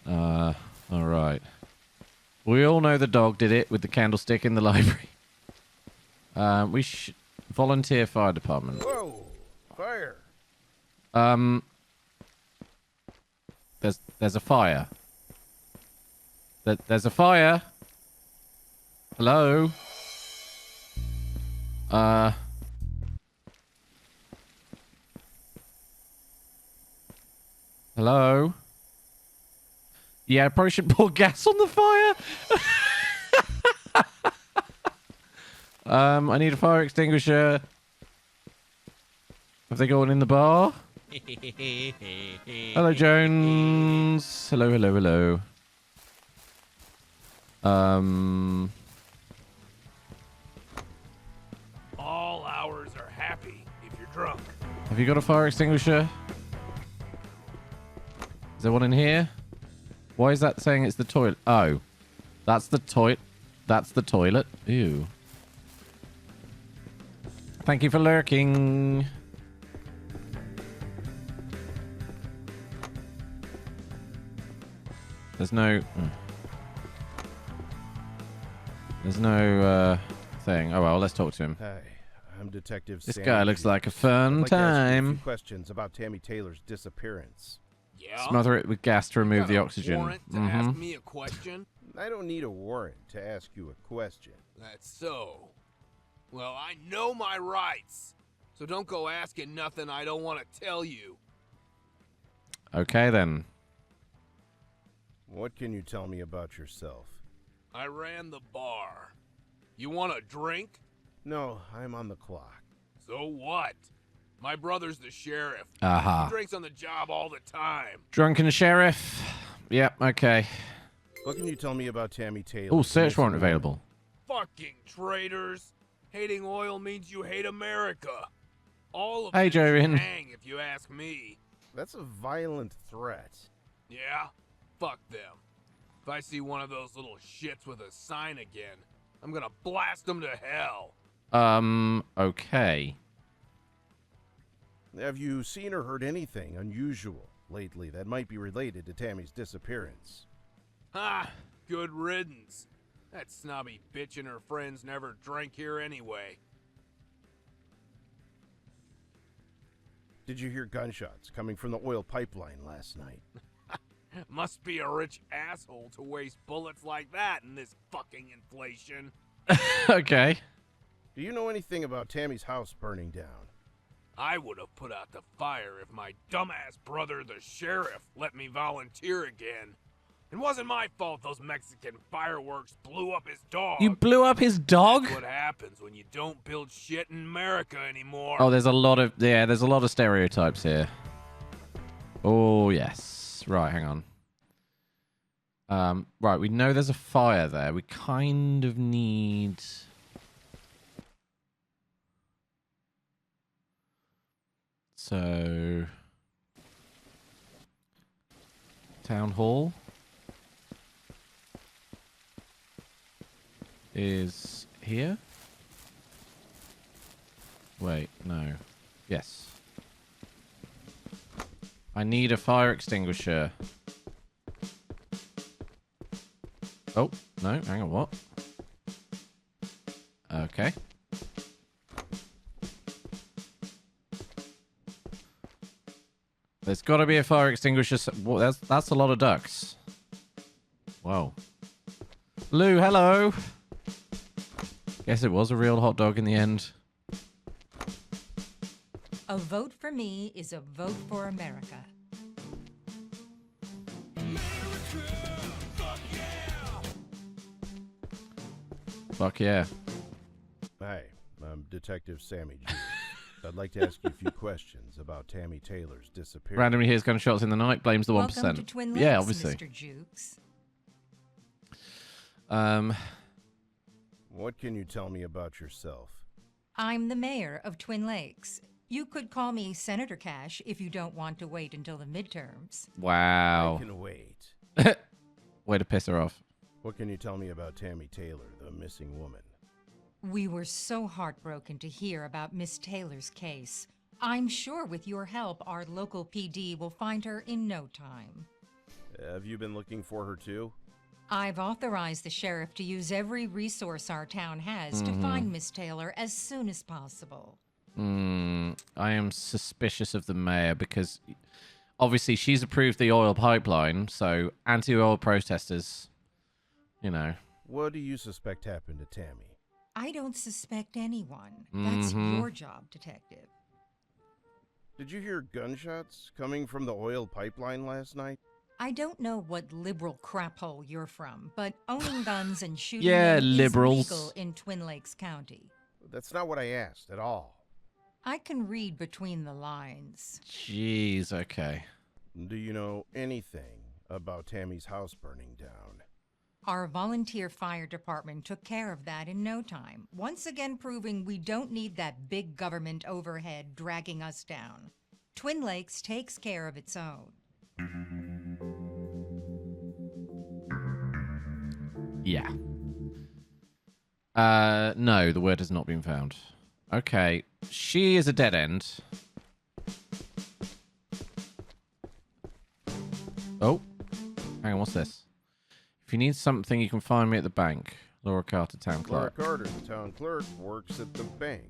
All right. We all know the dog did it with the candlestick in the library. We should volunteer fire department. Whoa, fire! There's a fire. There's a fire. Hello. Hello. Yeah, I probably should pour gas on the fire. I need a fire extinguisher. Have they got one in the bar? Hello, Jones. Hello, hello, hello. All hours are happy if you're drunk. Have you got a fire extinguisher? Is there one in here? Why is that saying it's the toilet? Oh, that's the toilet. That's the toilet. Ew. Thank you for lurking. There's no thing. Oh well, let's talk to him. Hi, I'm Detective This Sammy guy looks Jukes. like a fun I'd like to ask you a time. few questions about Tammy Taylor's disappearance. Yeah? Smother it with gas to remove the Got a oxygen. warrant to ask me a question? I don't need a warrant to ask you a question. That's so. Well, I know my rights. So don't go asking nothing I don't want to tell you. Okay then. What can you tell me about yourself? I ran the bar. You want a drink? No, I'm on the clock. So what? My brother's the sheriff. Aha. He drinks on the job all the time. Drunken sheriff. Yep, okay. What can you tell me about Tammy Taylor? Oh, search warrant available. Fucking traitors. Hating oil means you hate America. All of Hey, them should Jorin. hang if you ask me. That's a violent threat. Yeah? Fuck them. If I see one of those little shits with a sign again, I'm gonna blast them to hell. Okay. Have you seen or heard anything unusual lately that might be related to Tammy's disappearance? Ha! Good riddance. That snobby bitch and her friends never drank here anyway. Did you hear gunshots coming from the oil pipeline last night? Must be a rich asshole to waste bullets like that in this fucking inflation. Okay. Do you know anything about Tammy's house burning down? I would have put out the fire if my dumbass brother, the sheriff, let me volunteer again. It wasn't my fault those Mexican fireworks blew up his dog. You blew up his dog? That's what happens when you don't build shit in America anymore. Oh, there's a lot of stereotypes here. Oh, yes. Right, hang on. Right, we know there's a fire there. We kind of need... So... Town Hall is here. Wait, no. Yes. I need a fire extinguisher. Oh, no, hang on, what? Okay. There's got to be a fire extinguisher. Well, that's a lot of ducks. Whoa. Lou, hello. Guess it was a real hot dog in the end. A vote for me is a vote for America. Fuck yeah. Hi, I'm Detective Sammy Jukes. I'd like to ask you a few questions about Tammy Taylor's disappearance. Randomly hears gunshots in the night, blames the 1%. Welcome to Twin Lakes, yeah, obviously. Mr. Jukes. What can you tell me about yourself? I'm the mayor of Twin Lakes. You could call me Senator Cash if you don't want to wait until the midterms. Wow. I can wait. Way to piss her off. What can you tell me about Tammy Taylor, the missing woman? We were so heartbroken to hear about Miss Taylor's case. I'm sure with your help, our local PD will find her in no time. Have you been looking for her too? I've authorized the sheriff to use every resource our town has to find Miss Taylor as soon as possible. I am suspicious of the mayor because obviously she's approved the oil pipeline, so anti-oil protesters, you know. What do you suspect happened to Tammy? I don't suspect anyone. That's your job, Detective. Did you hear gunshots coming from the oil pipeline last night? I don't know what liberal crap hole you're from, but owning guns and shooting Yeah, them liberals. is legal in Twin Lakes County. That's not what I asked at all. I can read between the lines. Jeez, okay. Do you know anything about Tammy's house burning down? Our volunteer fire department took care of that in no time, once again proving we don't need that big government overhead dragging us down. Twin Lakes takes care of its own. Yeah. No, the word has not been found. Okay, she is a dead end. Oh, hang on, what's this? If you need something, you can find me at the bank. Laura Carter, town Laura clerk. Carter, the town clerk, works at the bank.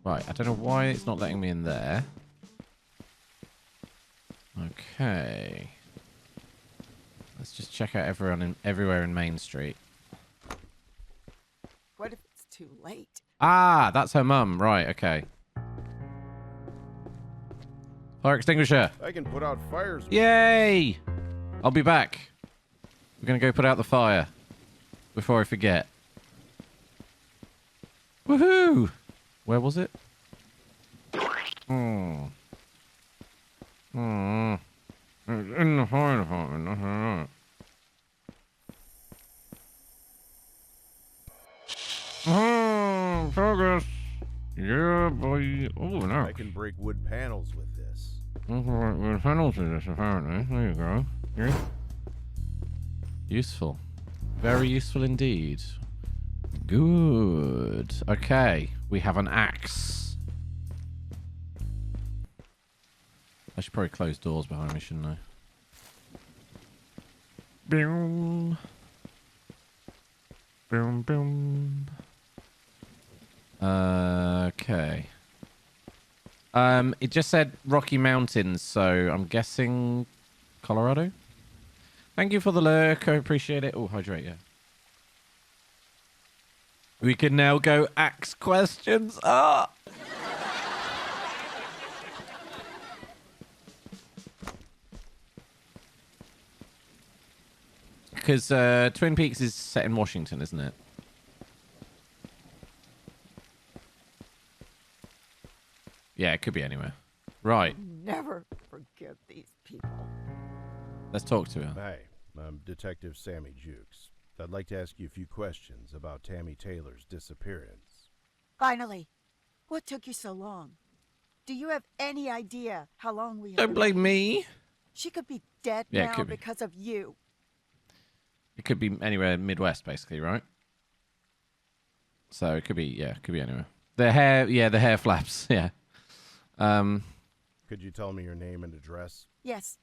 Right, I don't know why it's not letting me in there. Okay. Let's just check out everywhere in Main Street. What if it's too late? Ah, that's her mum. Right, okay. Fire extinguisher. I can put out fires. Yay! I'll be back. We're going to go put out the fire before I forget. Woohoo! Where was it? In the fire department. Progress. Yeah, boy. Oh, no. I can break wood panels with this. Panels in this, apparently. There you go. Yeah. Useful. Very useful indeed. Good. Okay. We have an axe. I should probably close doors behind me, shouldn't I? Boom. Boom, boom. Okay. It just said Rocky Mountains, so I'm guessing Colorado? Thank you for the lurk. I appreciate it. Oh, hydrate, yeah. We can now go axe questions. Ah! Because Twin Peaks is set in Washington, isn't it? Yeah, it could be anywhere. Right. Never forgive these people. Let's talk to her. Hi, I'm Detective Sammy Jukes. I'd like to ask you a few questions about Tammy Taylor's disappearance. Finally, what took you so long? Do you have any idea how long we have Don't been blame waiting? me. She could be dead Yeah, it now could be. because of you. It could be anywhere Midwest, basically, right? So it could be, yeah, it could be anywhere. The hair flaps, yeah. Could you tell me your name and address? Yes,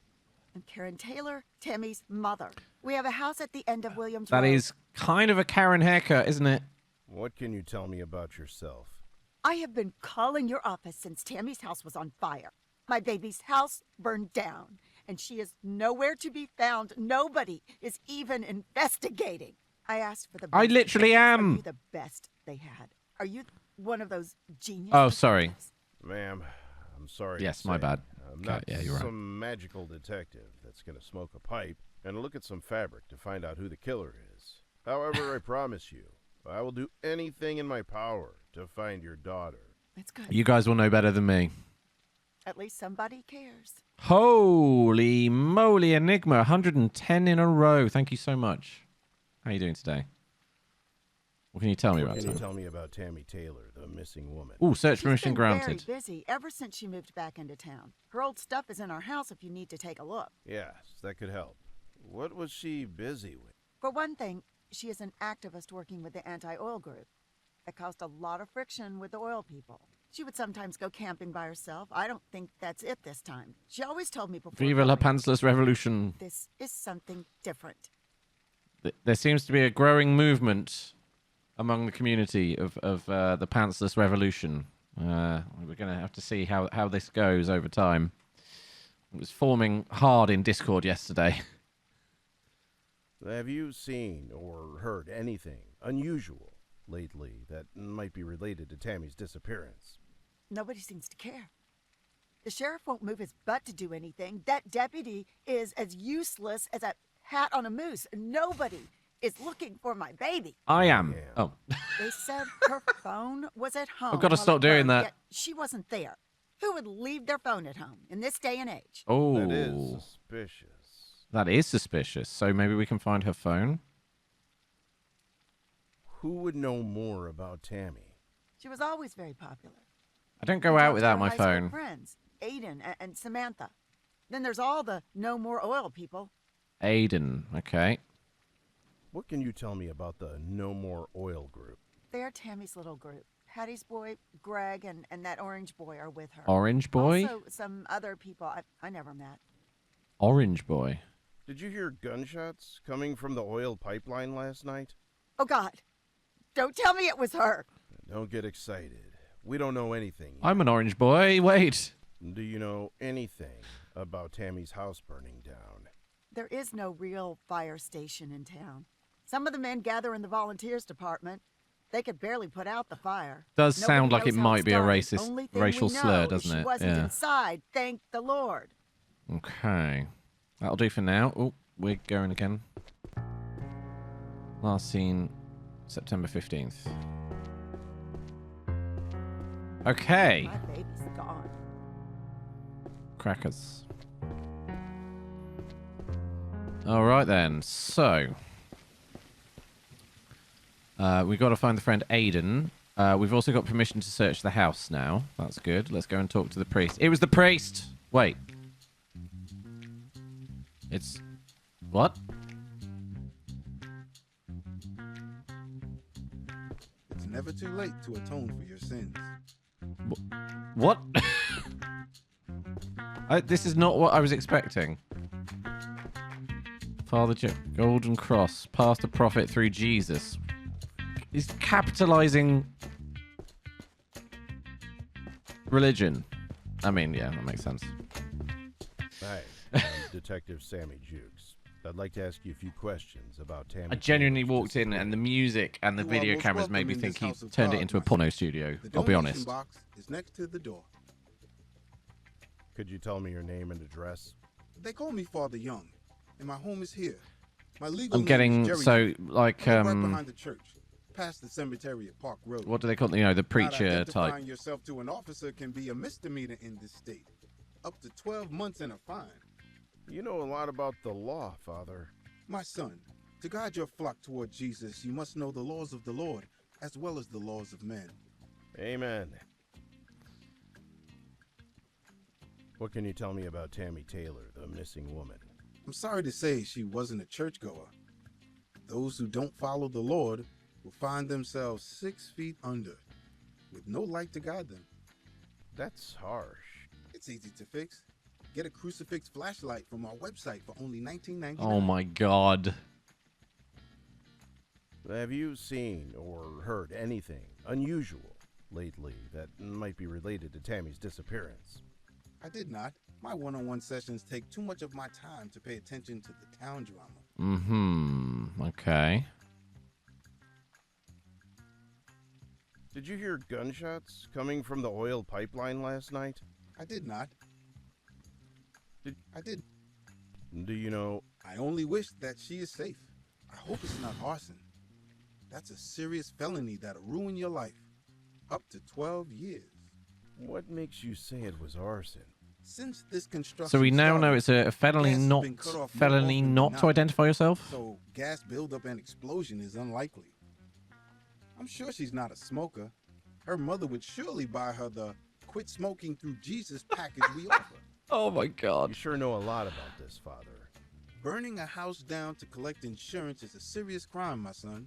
I'm Karen Taylor, Tammy's mother. We have a house at the end of Williams That Road. is kind of a Karen haircut, isn't it? What can you tell me about yourself? I have been calling your office since Tammy's house was on fire. My baby's house burned down, and she is nowhere to be found. Nobody is even investigating. I asked for the best. I literally am. Are you the best they had? Are you one of those genius Oh, sorry. detectives? Ma'am, I'm sorry. Yes, to my say, bad. I'm Okay, not yeah, you're right. some magical detective that's going to smoke a pipe and look at some fabric to find out who the killer is. However, I promise you, I will do anything in my power to find your daughter. That's good. You guys will know better than me. At least somebody cares. Holy moly, Enigma. 110 in a row. Thank you so much. How are you doing today? What can you tell me about What can you her? tell me about Tammy Taylor, the missing woman? Ooh, search She's permission been granted. very busy ever since she moved back into town. Her old stuff is in our house if you need to take a look. Yes, that could help. What was she busy with? For one thing, she is an activist working with the anti-oil group. It caused a lot of friction with the oil people. She would sometimes go camping by herself. I don't think that's it this time. She always told me before Viva la going, pantsless revolution. this is something different. There seems to be a growing movement among the community of the pantsless revolution. We're going to have to see how this goes over time. It was forming hard in Discord yesterday. Have you seen or heard anything unusual lately that might be related to Tammy's disappearance? Nobody seems to care. The sheriff won't move his butt to do anything. That deputy is as useless as a hat on a moose. Nobody is looking for my baby. I am. Yeah. Oh. They said her phone was at home. I've got to while stop it doing burned, that. yet she wasn't there. Who would leave their phone at home in this day and age? Oh. That is suspicious. That is suspicious. So maybe we can find her phone. Who would know more about Tammy? She was always very popular. I don't go I out talked to without her my high school phone. friends, Aiden and Samantha. Then there's all the No More Oil people. Aiden. Okay. What can you tell me about the No More Oil group? They are Tammy's little group. Patty's boy, Greg, and that orange boy are with her. Orange boy? Also, some other people I never met. Orange boy. Did you hear gunshots coming from the oil pipeline last night? Oh, God. Don't tell me it was her. Don't get excited. We don't know anything yet. I'm an orange boy. Wait. Do you know anything about Tammy's house burning down? There is no real fire station in town. Some of the men gather in the volunteers department. They could barely put out the fire. Does Nobody sound like knows it how might be a started. racist, Only thing racial we know slur, is doesn't she it? wasn't Yeah. inside, thank the Lord. Okay. That'll do for now. Oh, we're going again. Last seen September 15th. Okay. My baby's gone. Crackers. All right then. So we've got to find the friend Aiden. We've also got permission to search the house now. That's good. Let's go and talk to the priest. It was the priest. Wait. It's what? It's never too late to atone for your sins. What? This is not what I was expecting. Father Golden Cross, Pastor Prophet through Jesus. He's capitalizing religion. I mean, yeah, that makes sense. Hi, I'm Detective Sammy Jukes. I'd like to ask you a few questions about Tammy. I genuinely walked in and the music and the You are video most cameras made welcome me in think this he house of turned it God, into a my porno son. studio. The I'll be donation honest. box is next to the door. Could you tell me your name and address? They call me Father Young, and my home is here. My legal I'm name getting is Jerry so Young. like I live right behind the church, past the cemetery at Park Road. what do they call it? You know, the Not preacher identifying type. yourself to an officer can be a misdemeanor in this state, up to 12 months and a fine. You know a lot about the law, Father. My son, to guide your flock toward Jesus, you must know the laws of the Lord as well as the laws of men. Amen. What can you tell me about Tammy Taylor, the missing woman? I'm sorry to say she wasn't a churchgoer. Those who don't follow the Lord will find themselves 6 feet under, with no light to guide them. That's harsh. It's easy to fix. Get a crucifix flashlight from our website for only $19.99. Oh my god. Have you seen or heard anything unusual lately that might be related to Tammy's disappearance? I did not. My one-on-one sessions take too much of my time to pay attention to the town drama. Mm-hmm. Okay. Did you hear gunshots coming from the oil pipeline last night? I did not. I did. Do you know? I only wish that she is safe. I hope it's not arson. That's a serious felony that'll ruin your life. Up to 12 years. What makes you say it was arson? Since this construction So we now know started, it's a felony gas has not been cut off more felony often not than to not. identify yourself. So gas buildup and explosion is unlikely. I'm sure she's not a smoker. Her mother would surely buy her the Quit Smoking Through Jesus package we offer. Oh my You god. sure know a lot about this, Father. Burning a house down to collect insurance is a serious crime, my son.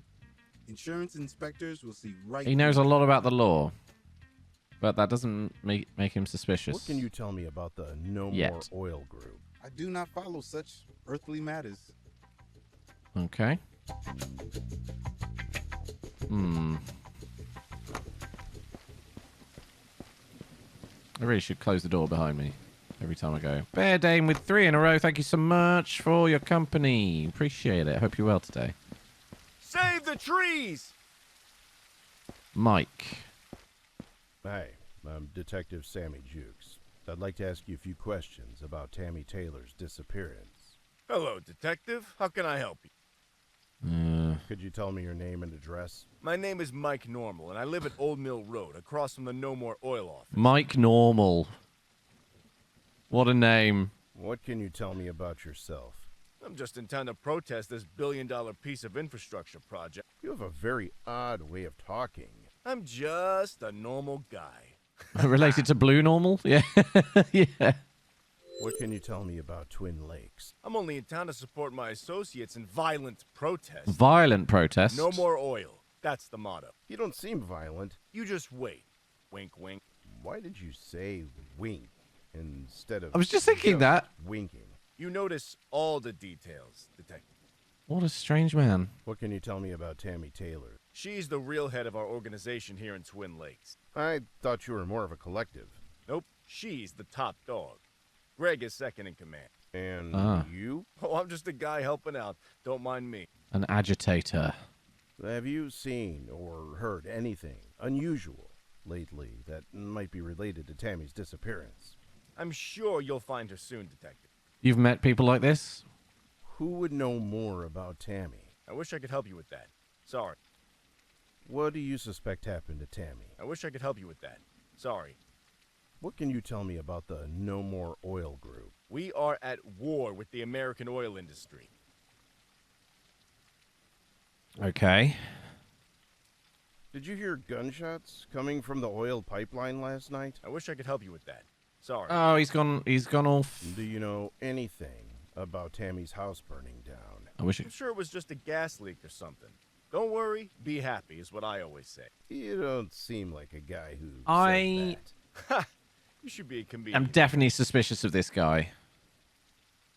Insurance inspectors will see right He knows a lot about the law. But that doesn't make him suspicious. What can you tell me about the No Yet. More Oil Group? I do not follow such earthly matters. Okay. I really should close the door behind me every time I go. Bear Dame with 3 in a row. Thank you so much for your company. Appreciate it. Hope you're well today. Save the trees! Mike. Hi, I'm Detective Sammy Jukes. I'd like to ask you a few questions about Tammy Taylor's disappearance. Hello, Detective. How can I help you? Could you tell me your name and address? My name is Mike Normal, and I live at Old Mill Road, across from the No More Oil office. Mike Normal. What a name. What can you tell me about yourself? I'm just in town to protest this billion-dollar piece of infrastructure project. You have a very odd way of talking. I'm just a normal guy. Related to Blue Normal? Yeah. Yeah. What can you tell me about Twin Lakes? I'm only in town to support my associates in violent protest. Violent protest. No more oil. That's the motto. You don't seem violent. You just wait. Wink, wink. Why did you say wink instead of I was just thinking that. winking? You notice all the details, Detective. What a strange man. What can you tell me about Tammy Taylor? She's the real head of our organization here in Twin Lakes. I thought you were more of a collective. Nope, she's the top dog. Greg is second in command. And you? Oh, I'm just a guy helping out. Don't mind me. An agitator. Have you seen or heard anything unusual lately that might be related to Tammy's disappearance? I'm sure you'll find her soon, Detective. You've met people like this? Who would know more about Tammy? I wish I could help you with that. Sorry. What do you suspect happened to Tammy? I wish I could help you with that. Sorry. What can you tell me about the No More Oil Group? We are at war with the American oil industry. Okay. Did you hear gunshots coming from the oil pipeline last night? I wish I could help you with that. Sorry. Oh, he's gone off. Do you know anything about Tammy's house burning down? I wish I'm sure it was just a gas leak or something. Don't worry, be happy is what I always say. You don't seem like a guy who I- says Ha! You should be a comedian. I'm definitely suspicious of this guy.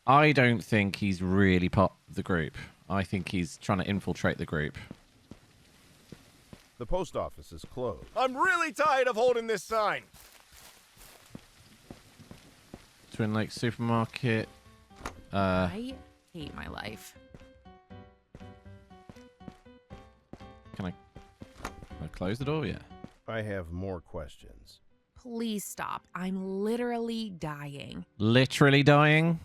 I don't think he's really part of the group. I think he's trying to infiltrate the group. that. The post office is closed. I'm really tired of holding this sign. Twin Lakes Supermarket. I hate my life. Can I close the door? Yeah. I have more questions. Please stop. I'm literally dying. Literally dying.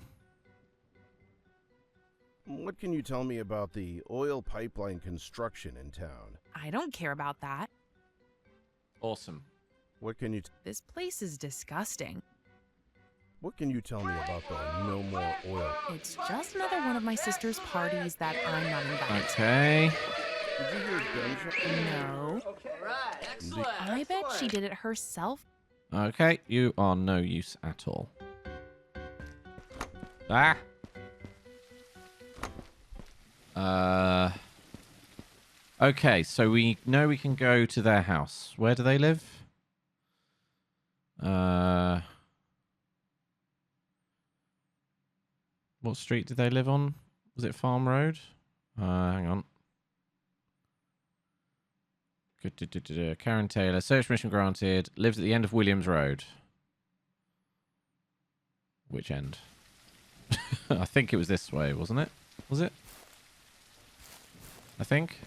What can you tell me about the oil pipeline construction in town? I don't care about that. Awesome. What can you This place is disgusting. tell me about the No More Oil? It's just another one of my sister's parties that I'm not invited Okay. Did you hear gunshots? to. No. I bet she did it herself. Okay. You are no use at all. Ah. Okay, so we know we can go to their house. Where do they live? What street did they live on? Was it Farm Road? Hang on. Karen Taylor, search mission granted. Lives at the end of Williams Road. Which end? I think it was this way, wasn't it? Was it? I think.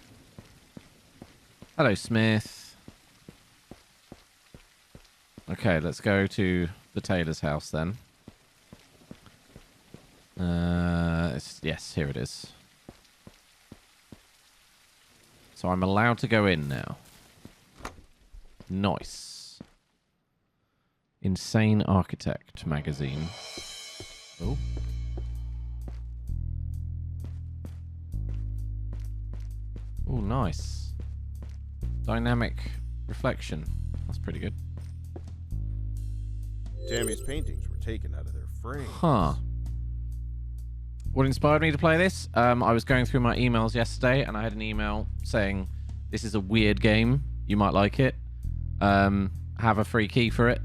Hello, Smith. Okay, let's go to the Taylor's house then. Yes, here it is. So I'm allowed to go in now. Nice. Insane Architect magazine. Oh. Oh, nice. Dynamic reflection. That's pretty good. Tammy's paintings were taken out of their frames. Huh. What inspired me to play this? I was going through my emails yesterday and I had an email saying, this is a weird game. You might like it. Had have a free key for it.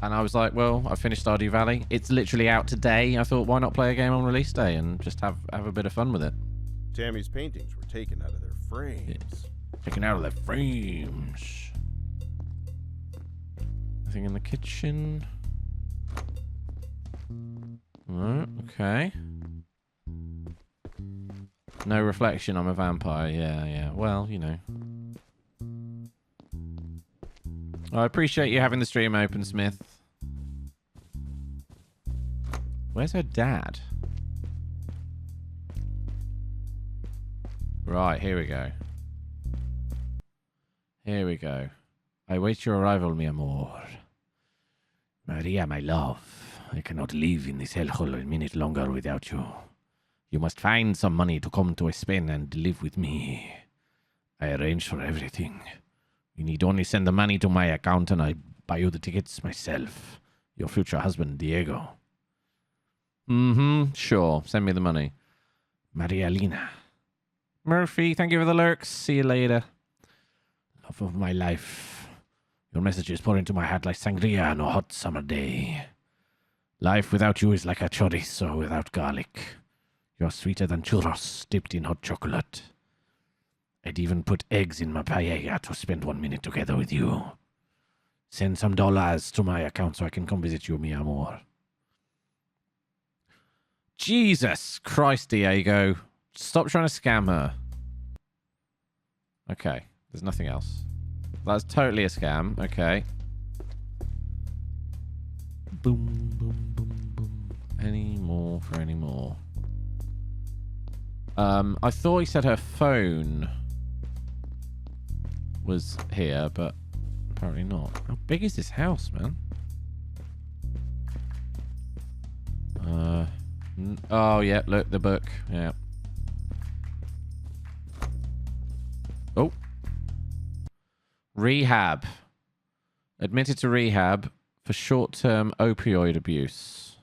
And I was like, well, I finished Stardew Valley. It's literally out today. I thought, why not play a game on release day and just have a bit of fun with it. Tammy's paintings were taken out of their frames. Taken out of their frames. Nothing in the kitchen. Alright, okay. No reflection, I'm a vampire. Yeah. Well, you know. I appreciate you having the stream open, Smith. Where's her dad? Right, here we go. Here we go. I wait your arrival, mi amor. Maria, my love. I cannot live in this hellhole a minute longer without you. You must find some money to come to Spain and live with me. I arrange for everything. You need only send the money to my account and I buy you the tickets myself. Your future husband, Diego. Sure. Send me the money. Maria Lina. Murphy, thank you for the lurks. See you later. Love of my life. Your messages pour into my heart like sangria on a hot summer day. Life without you is like a chorizo without garlic. You're sweeter than churros dipped in hot chocolate. I'd even put eggs in my paella to spend 1 minute together with you. Send some dollars to my account so I can come visit you, mi amor. Jesus Christ, Diego. Stop trying to scam her. Okay, there's nothing else. That's totally a scam. Okay. Boom, boom, boom, boom. Any more for any more? I thought he said her phone was here, but apparently not. How big is this house, man? Oh, yeah, look, the book. Yeah. Oh. Rehab. Admitted to rehab for short-term opioid abuse.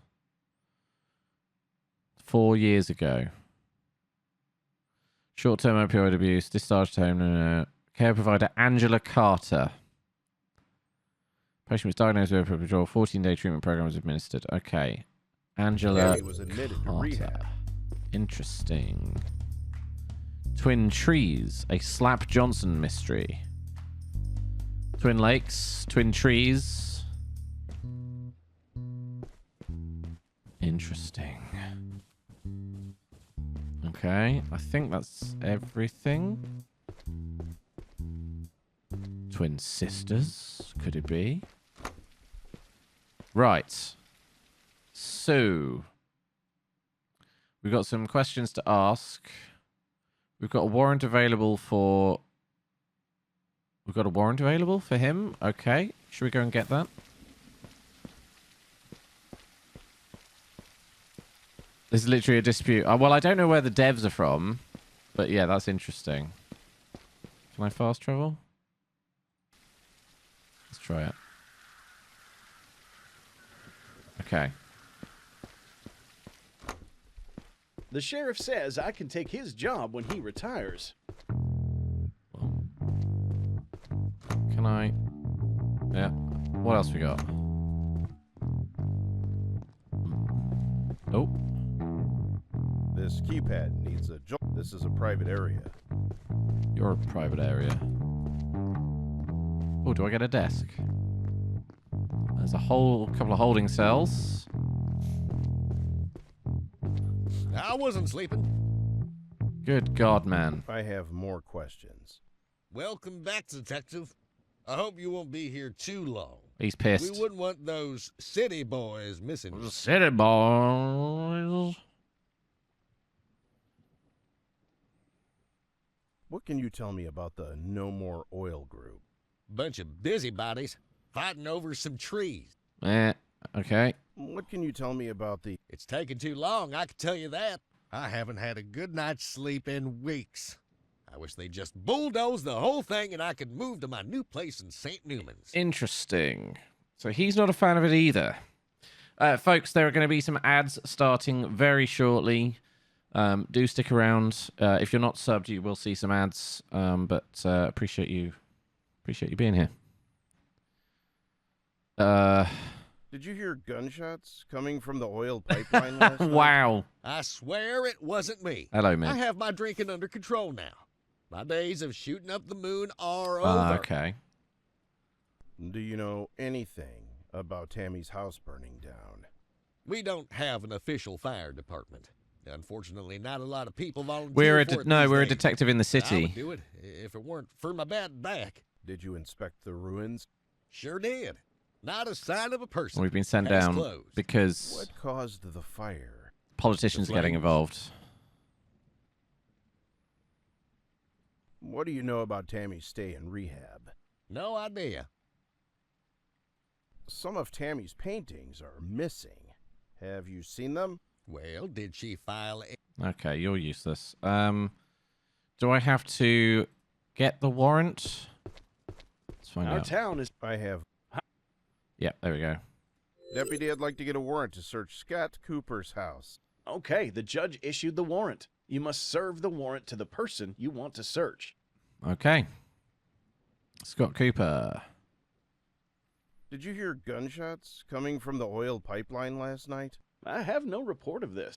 4 years ago. Short-term opioid abuse, discharged home, care provider Angela Carter. Patient was diagnosed with opioid withdrawal. 14-day treatment program was administered. Okay. Angela was admitted to Carter. rehab. Interesting. Twin Trees, a Slap Johnson mystery. Twin Lakes, Twin Trees. Interesting. Okay, I think that's everything. Twin sisters, could it be? Right. So, we've got some questions to ask. We've got a warrant available for... We've got a warrant available for him? Okay. Should we go and get that? This is literally a dispute. Well, I don't know where the devs are from, but yeah, that's interesting. Can I fast travel? Let's try it. Okay. The sheriff says I can take his job when he retires. Can I? Yeah. What else we got? Oh. This keypad needs a jolt. This is a private area. You're a private area. Oh, do I get a desk? There's a whole couple of holding cells. I wasn't sleeping. Good God, man. I have more questions. Welcome back, Detective. I hope you won't be here too long. He's pissed. We wouldn't want those city boys missing you. City boys. What can you tell me about the No More Oil group? Bunch of busybodies fighting over some trees. Okay. What can you tell me about the... It's taking too long, I can tell you that. I haven't had a good night's sleep in weeks. I wish they'd just bulldoze the whole thing and I could move to my new place in St. Newman's. Interesting. So he's not a fan of it either. Folks, there are going to be some ads starting very shortly. Do stick around. If you're not subbed, you will see some ads. But appreciate you being here. Did you hear gunshots coming from the oil pipeline last night? Wow. I swear it wasn't me. Hello, Mitch. I have my drinking under control now. My days of shooting up the moon are Ah, over. okay. Do you know anything about Tammy's house burning down? We don't have an official fire department. Unfortunately, not a lot of people volunteer We're a for it these we're a days. detective in the I city. would do it if it weren't for my bad back. Did you inspect the ruins? Sure did. Not a sign of a person. We've been sent Case down closed. because What caused the fire? politicians are getting flames. involved. What do you know about Tammy's stay in rehab? No idea. Some of Tammy's paintings are missing. Have you seen them? Well, did she file a... Okay, you're useless. Do I have to get the warrant? Let's find Our out. town is. I have. Yeah, there we go. Deputy, I'd like to get a warrant to search Scott Cooper's house. Okay, the judge issued the warrant. You must serve the warrant to the person you want to search. Okay. Scott Cooper. Did you hear gunshots coming from the oil pipeline last night? I have no report of this.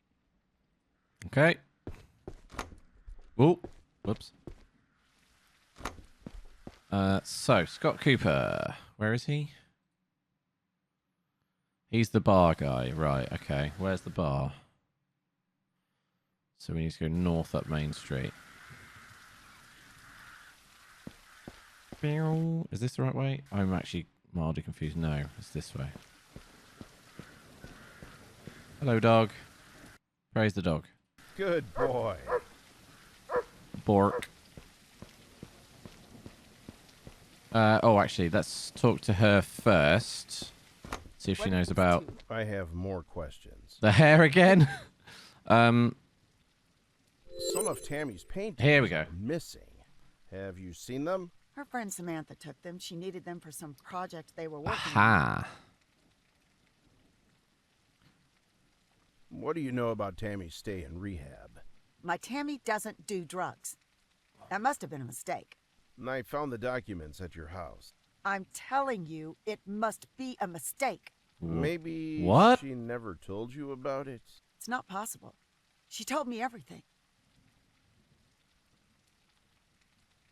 Okay. Oh, whoops. So, Scott Cooper. Where is he? He's the bar guy. Right, okay. Where's the bar? So we need to go north up Main Street. Is this the right way? I'm actually mildly confused. No, it's this way. Hello, dog. Praise the dog. Good boy. Bork. Oh, actually, let's talk to her first. See if she knows about I have more questions. the hair again. Some of Tammy's paintings Here we go. are missing. Have you seen them? Her friend Samantha took them. She needed them for some project they were working on. Aha. What do you know about Tammy's stay in rehab? My Tammy doesn't do drugs. That must have been a mistake. I found the documents at your house. I'm telling you, it must be a mistake. Maybe What? she never told you about it? It's not possible. She told me everything.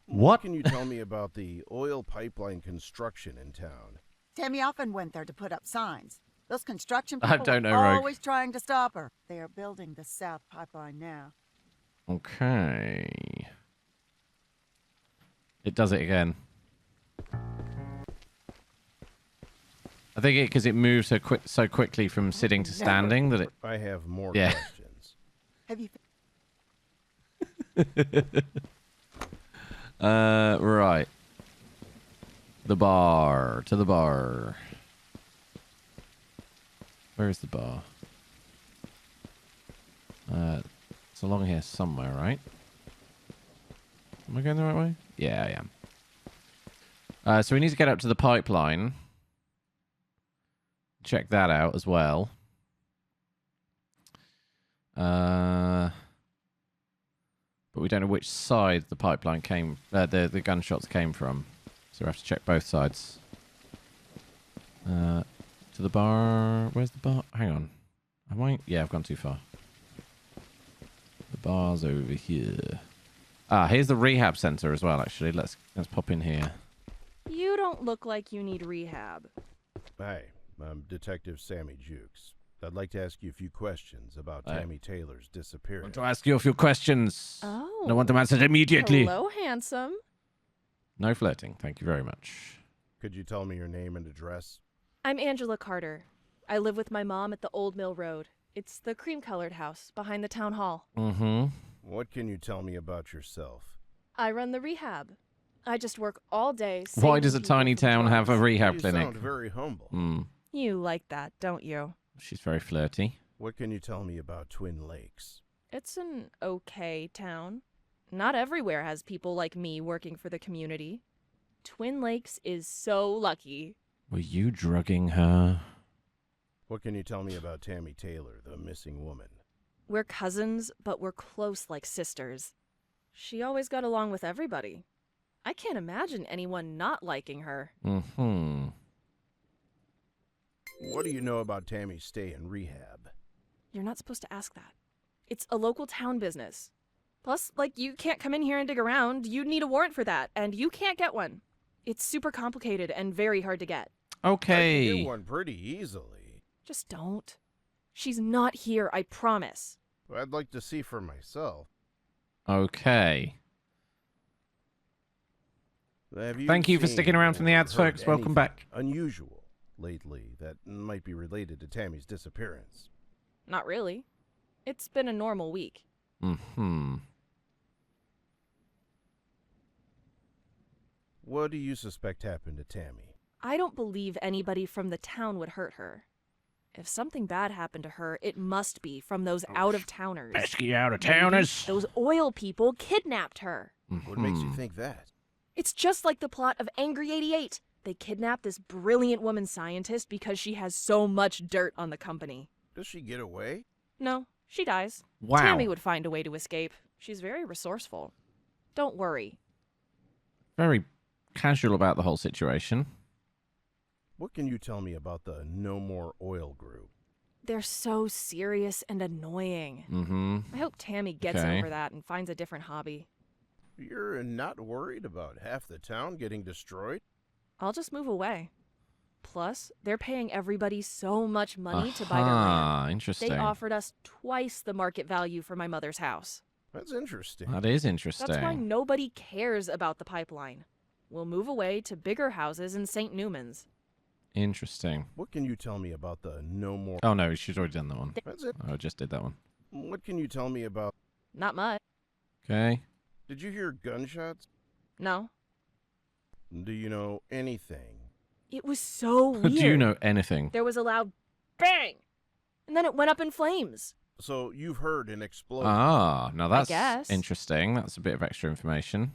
What? Can you tell me about the oil pipeline construction in town? Tammy often went there to put up signs. Those construction I people don't know, are Rogue. always trying to stop her. They are building the South Pipeline now. Okay. It does it again. I think it because it moves so quickly from sitting to standing that it. I have more Yeah. questions. Have you? Right. The bar. To the bar. Where is the bar? It's along here somewhere, right? Am I going the right way? Yeah, I am. So we need to get up to the pipeline. Check that out as well. But we don't know which side the pipeline came, the gunshots came from. So we have to check both sides. To the bar. Where's the bar? Hang on. Am I? Yeah, I've gone too far. The bar's over here. Ah, here's the rehab center as well. Actually, let's pop in here. You don't look like you need rehab. Hi, I'm Detective Sammy Jukes. I'd like to ask you a few questions about Hi. Tammy Taylor's I disappearance. want to ask you a few questions. Oh. And I want them answered immediately. Hello, handsome. No flirting. Thank you very much. Could you tell me your name and address? I'm Angela Carter. I live with my mom at the Old Mill Road. It's the cream-colored house behind the town hall. Mm-hmm. What can you tell me about yourself? I run the rehab. I just work all day. Why saving does a people tiny from town have a drugs. rehab You clinic? sound very humble. You like that, don't you? She's very flirty. What can you tell me about Twin Lakes? It's an okay town. Not everywhere has people like me working for the community. Twin Lakes is so lucky. Were you drugging her? What can you tell me about Tammy Taylor, the missing woman? We're cousins, but we're close like sisters. She always got along with everybody. I can't imagine anyone not liking her. Mm-hmm. What do you know about Tammy's stay in rehab? You're not supposed to ask that. It's a local town business. Plus, you can't come in here and dig around. You'd need a warrant for that, and you can't get one. It's super complicated and very hard to get. I can Okay. get one pretty easily. Just don't. She's not here, I promise. I'd like to see for myself. Okay. Have Thank you for seen sticking around from the or ads, heard folks. Welcome anything back. Unusual lately that might be related to Tammy's disappearance. Not really. It's been a normal week. Mm-hmm. What do you suspect happened to Tammy? I don't believe anybody from the town would hurt her. If something bad happened to her, it must be from those out-of-towners. Pesky out-of-towners. Those oil people kidnapped her. What makes you Mhm. think that? It's just like the plot of Angry 88. They kidnapped this brilliant woman scientist because she has so much dirt on the company. Does she get away? No, she dies. Wow. Tammy would find a way to escape. She's very resourceful. Don't worry. Very casual about the whole situation. What can you tell me about the No More Oil group? They're so serious and annoying. Mm-hmm. I hope Tammy gets Okay. over that and finds a different hobby. You're not worried about half the town getting destroyed? I'll just move away. Plus, they're paying everybody so much money to buy their Ah, land. interesting. They offered us twice the market value for my mother's house. That's interesting. That is interesting. That's why nobody cares about the pipeline. We'll move away to bigger houses in St. Newman's. Interesting. What can you tell me about the No More? Oh, no, she's already done that one. That's it. Oh, I just did that one. What can you tell me about? Not much. Okay. Did you hear gunshots? No. Do you know anything? It was so weird. Do you know anything? There was a loud bang, and then it went up in flames. So you've heard an explosion. Ah, now that's guess. interesting. That's a bit of extra information.